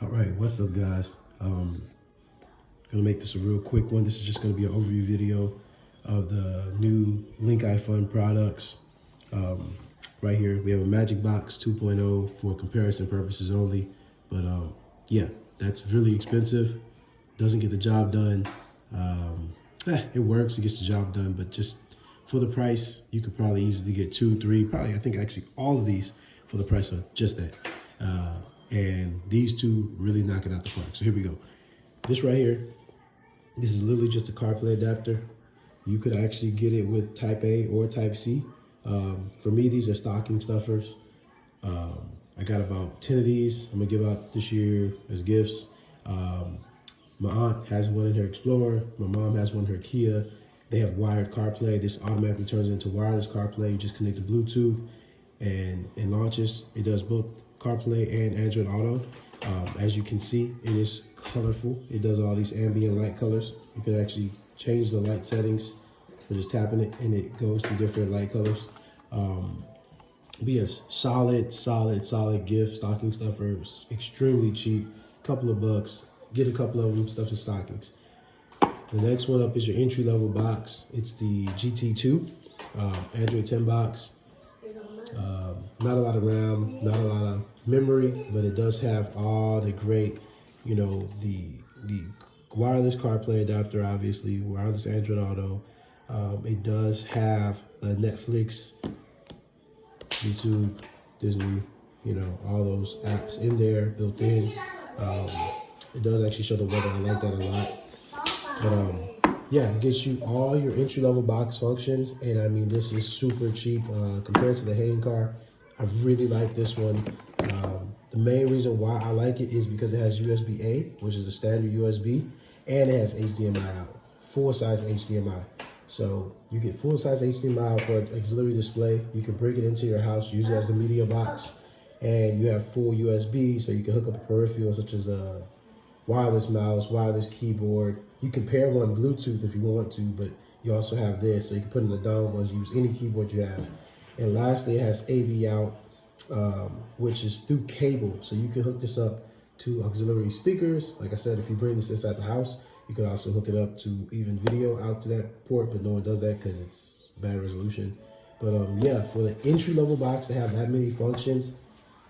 All right, what's up, guys? Gonna make this a real quick one. This is just gonna be an overview video of the new LinkIfun products. Right here, we have a Magic Box 2.0 for comparison purposes only. But yeah, that's really expensive. Doesn't get the job done. It works, it gets the job done, but just for the price, you could probably easily get 2, 3, probably I think actually all of these for the price of just that. And these two really knock it out the park. So here we go. This right here, this is literally just a CarPlay adapter. You could actually get it with Type A or Type C. For me, these are stocking stuffers. I got about 10 of these I'm gonna give out this year as gifts. My aunt has one in her Explorer. My mom has one in her Kia. They have wired CarPlay. This automatically turns into wireless CarPlay. You just connect the Bluetooth and it launches. It does both CarPlay and Android Auto. As you can see, it is colorful. It does all these ambient light colors. You can actually change the light settings for just tapping it, and it goes to different light colors. But yes, solid gift, stocking stuffers, extremely cheap, couple of bucks. Get a couple of them, stuff in stockings. The next one up is your entry-level box. It's the GT2 Android 10 box. Not a lot of RAM, not a lot of memory, but it does have all the great, the wireless CarPlay adapter, obviously, wireless Android Auto. It does have the Netflix, YouTube, Disney, all those apps in there, built in. It does actually show the weather. I like that a lot. But yeah, it gets you all your entry-level box functions, and I mean, this is super cheap compared to the Hayden car. I really like this one. The main reason why I like it is because it has USB-A, which is the standard USB, and it has HDMI out, full-size HDMI. So you get full-size HDMI out for an auxiliary display. You can bring it into your house, use it as a media box, and you have full USB, so you can hook up a peripheral such as a wireless mouse, wireless keyboard. You can pair one Bluetooth if you want to, but you also have this, so you can put in the dongle and use any keyboard you have. And lastly, it has AV out, which is through cable. So you can hook this up to auxiliary speakers. Like I said, if you bring this inside the house, you can also hook it up to even video out to that port, but no one does that because it's bad resolution. But yeah, for the entry-level box to have that many functions,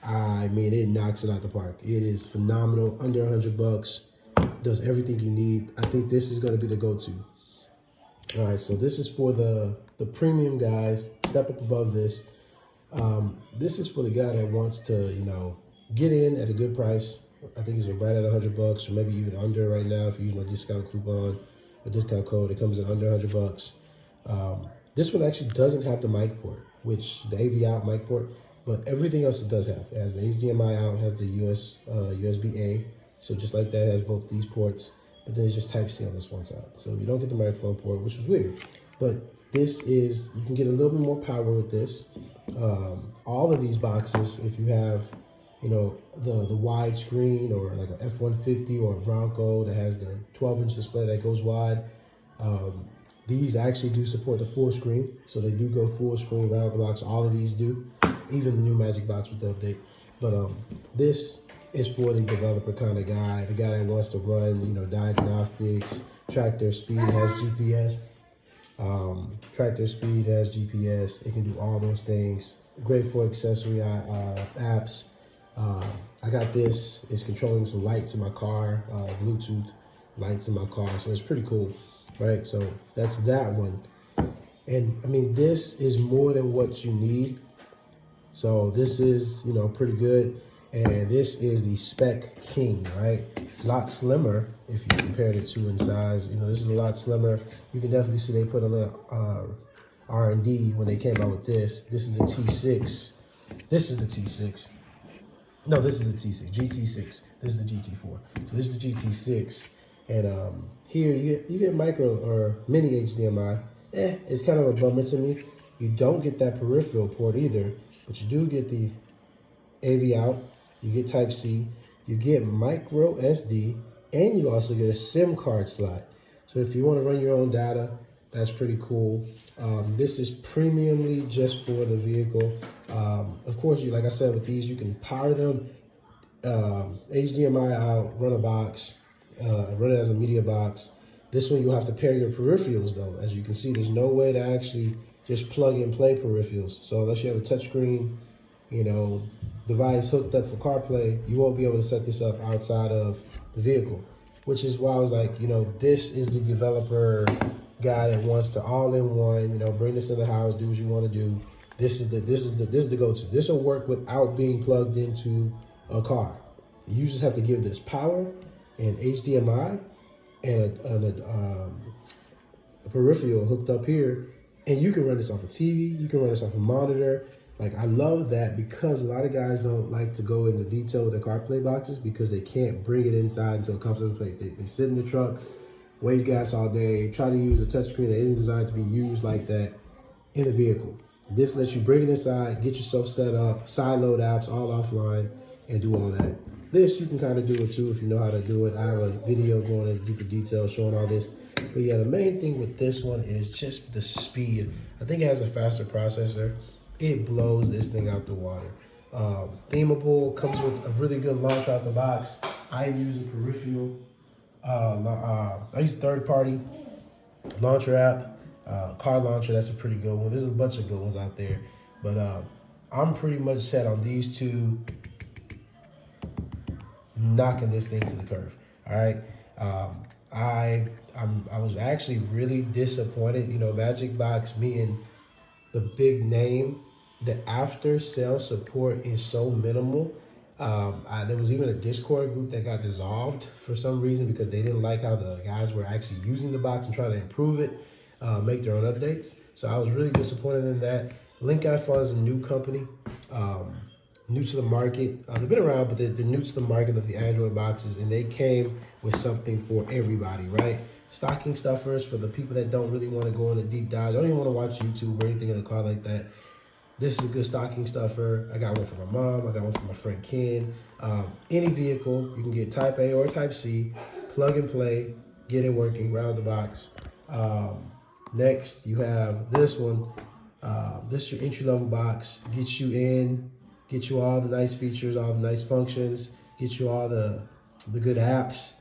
I mean, it knocks it out the park. It is phenomenal, under 100 bucks, does everything you need. I think this is gonna be the go-to. All right, so this is for the premium guys, step up above this. This is for the guy that wants to, get in at a good price. I think it's right at 100 bucks, or maybe even under right now if you use my discount coupon or discount code. It comes in under 100 bucks. This one actually doesn't have the mic port, which the AV out mic port, but everything else it does have. It has the HDMI out, has the USB-A. So just like that, it has both these ports, but then it's just Type-C on this one side. So you don't get the microphone port, which is weird. But this is, you can get a little bit more power with this. All of these boxes, if you have, the wide screen or like a F-150 or a Bronco that has the 12-inch display that goes wide, these actually do support the full screen. So they do go full screen right out the box. All of these do, even the new Magic Box with the update. But this is for the developer kind of guy, the guy that wants to run, diagnostics, track their speed, has GPS. Track their speed, has GPS. It can do all those things. Great for accessory apps. I got this. It's controlling some lights in my car, Bluetooth lights in my car. So it's pretty cool, right? So that's that one. And I mean, this is more than what you need. So this is, pretty good. And this is the Spec King, right? A lot slimmer if you compare the two in size. This is a lot slimmer. You can definitely see they put a little R&D when they came out with this. This is the T6. This is the T6. No, this is the T6, GT6. This is the GT4. So this is the GT6. And here you get micro or mini HDMI. It's kind of a bummer to me. You don't get that peripheral port either, but you do get the AV out. You get Type-C, you get micro SD, and you also get a SIM card slot. So if you want to run your own data, that's pretty cool. This is premiumly just for the vehicle. Of course, like I said, with these, you can power them HDMI out, run a box, run it as a media box. This one you'll have to pair your peripherals though. As you can see, there's no way to actually just plug and play peripherals. So unless you have a touchscreen, device hooked up for CarPlay, you won't be able to set this up outside of the vehicle. Which is why I was like, this is the developer guy that wants to all-in-one, bring this in the house, do what you want to do. This is the go-to. This will work without being plugged into a car. You just have to give this power and HDMI and a peripheral hooked up here, and you can run this off a TV. You can run this off a monitor. Like, I love that because a lot of guys don't like to go into detail with their CarPlay boxes because they can't bring it inside into a comfortable place. They sit in the truck, waste gas all day, try to use a touchscreen that isn't designed to be used like that in the vehicle. This lets you bring it inside, get yourself set up, side load apps all offline, and do all that. This, you can kind of do it too if you know how to do it. I have a video going into deeper detail showing all this. But yeah, the main thing with this one is just the speed. I think it has a faster processor. It blows this thing out the water. Themable, comes with a really good launcher out the box. I use a peripheral. I use third-party launcher app. Car launcher, that's a pretty good one. There's a bunch of good ones out there. But I'm pretty much set on these two knocking this thing to the curve. All right. I was actually really disappointed. Magic Box being the big name, the after sale support is so minimal. There was even a Discord group that got dissolved for some reason because they didn't like how the guys were actually using the box and trying to improve it, make their own updates. So I was really disappointed in that. LinkIfun is a new company, new to the market. They've been around, but they're new to the market of the Android boxes, and they came with something for everybody, right? Stocking stuffers for the people that don't really want to go in a deep dive, don't even want to watch YouTube or anything in a car like that. This is a good stocking stuffer. I got one for my mom. I got one for my friend Ken. Any vehicle, you can get Type A or Type C, plug and play, get it working right out of the box. Next, you have this one. This is your entry-level box. Gets you in, get you all the nice features, all the nice functions, get you all the good apps.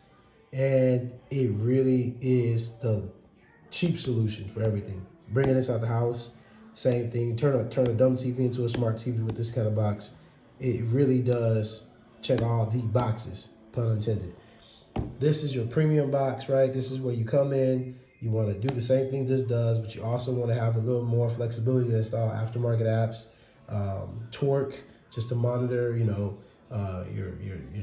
And it really is the cheap solution for everything. Bringing this out the house, same thing. Turn a dumb TV into a smart TV with this kind of box. It really does check all the boxes, pun intended. This is your premium box, right? This is where you come in. You want to do the same thing this does, but you also want to have a little more flexibility to install aftermarket apps, torque, just to monitor, your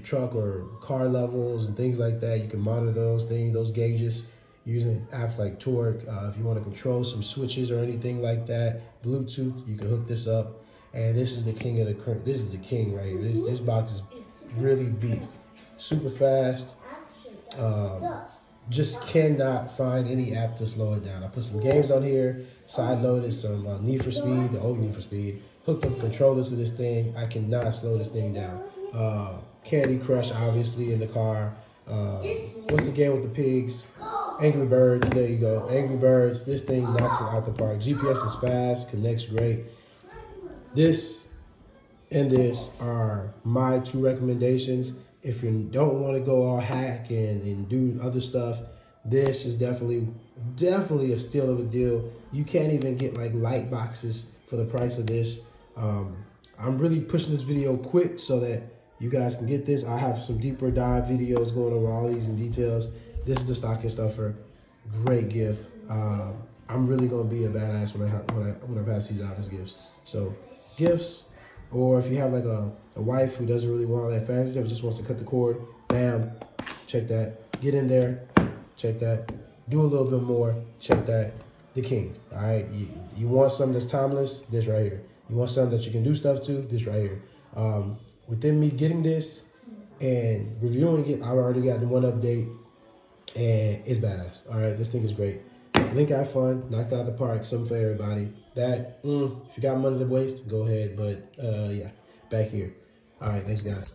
truck or car levels and things like that. You can monitor those things, those gauges, using apps like Torque. If you want to control some switches or anything like that, Bluetooth, you can hook this up. And this is the king of the current. This is the king right here. This box is really beast, super fast. Just cannot find any app to slow it down. I put some games on here, side loaded some Need for Speed, the old Need for Speed. Hooked up controllers to this thing. I cannot slow this thing down. Candy Crush, obviously, in the car. What's the game with the pigs? Angry Birds, there you go. Angry Birds, this thing knocks it out the park. GPS is fast, connects great. This and this are my two recommendations. If you don't want to go all hack and do other stuff, this is definitely a steal of a deal. You can't even get like light boxes for the price of this. I'm really pushing this video quick so that you guys can get this. I have some deeper dive videos going over all these in details. This is the stocking stuffer. Great gift. I'm really gonna be a badass when I pass these out as gifts. So gifts, or if you have like a wife who doesn't really want all that fancy stuff, just wants to cut the cord, bam, check that. Get in there, check that. Do a little bit more, check that. The king. All right. You want something that's timeless? This right here. You want something that you can do stuff to? This right here. Within me getting this and reviewing it, I've already got the one update, and it's badass. All right, this thing is great. LinkIfun, knocked out of the park, something for everybody. That, if you got money to waste, go ahead. But yeah, back here. All right, thanks guys.